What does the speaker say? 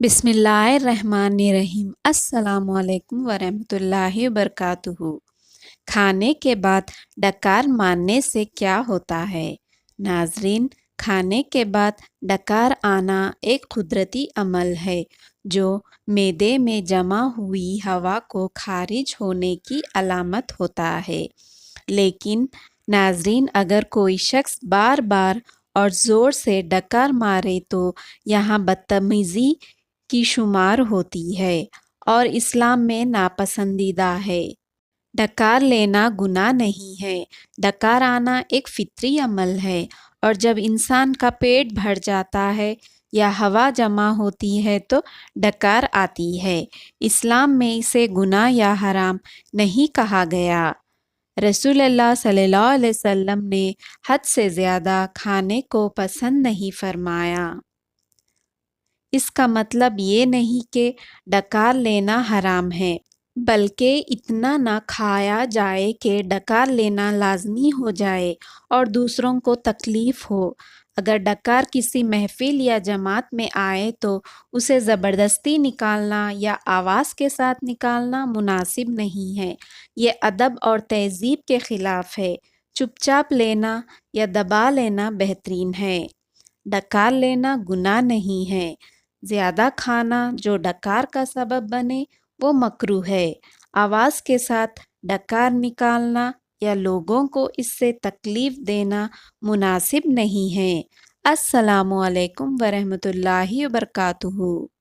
بسم اللہ الرحمن الرحیم۔ السلام علیکم ورحمۃ اللہ وبرکاتہ۔ کھانے کے بعد ڈکار مارنے سے کیا ہوتا ہے؟ ناظرین، کھانے کے بعد ڈکار آنا ایک قدرتی عمل ہے جو معدے میں جمع ہوئی ہوا کو خارج ہونے کی علامت ہوتا ہے۔ لیکن ناظرین، اگر کوئی شخص بار بار اور زور سے ڈکار مارے تو یہاں بدتمیزی کی شمار ہوتی ہے اور اسلام میں ناپسندیدہ ہے۔ ڈکار لینا گناہ نہیں ہے۔ ڈکار آنا ایک فطری عمل ہے اور جب انسان کا پیٹ بھر جاتا ہے یا ہوا جمع ہوتی ہے تو ڈکار آتی ہے۔ اسلام میں اسے گناہ یا حرام نہیں کہا گیا۔ رسول اللہ صلی اللہ علیہ وسلم نے حد سے زیادہ کھانے کو پسند نہیں فرمایا۔ اس کا مطلب یہ نہیں کہ ڈکار لینا حرام ہے، بلکہ اتنا نہ کھایا جائے کہ ڈکار لینا لازمی ہو جائے اور دوسروں کو تکلیف ہو۔ اگر ڈکار کسی محفل یا جماعت میں آئے تو اسے زبردستی نکالنا یا آواز کے ساتھ نکالنا مناسب نہیں ہے۔ یہ ادب اور تہذیب کے خلاف ہے۔ چپ چاپ لینا یا دبا لینا بہترین ہے۔ ڈکار لینا گناہ نہیں ہے۔ زیادہ کھانا جو ڈکار کا سبب بنے وہ مکروہ ہے۔ آواز کے ساتھ ڈکار نکالنا یا لوگوں کو اس سے تکلیف دینا مناسب نہیں ہے۔ السلام علیکم ورحمۃ اللہ وبرکاتہ۔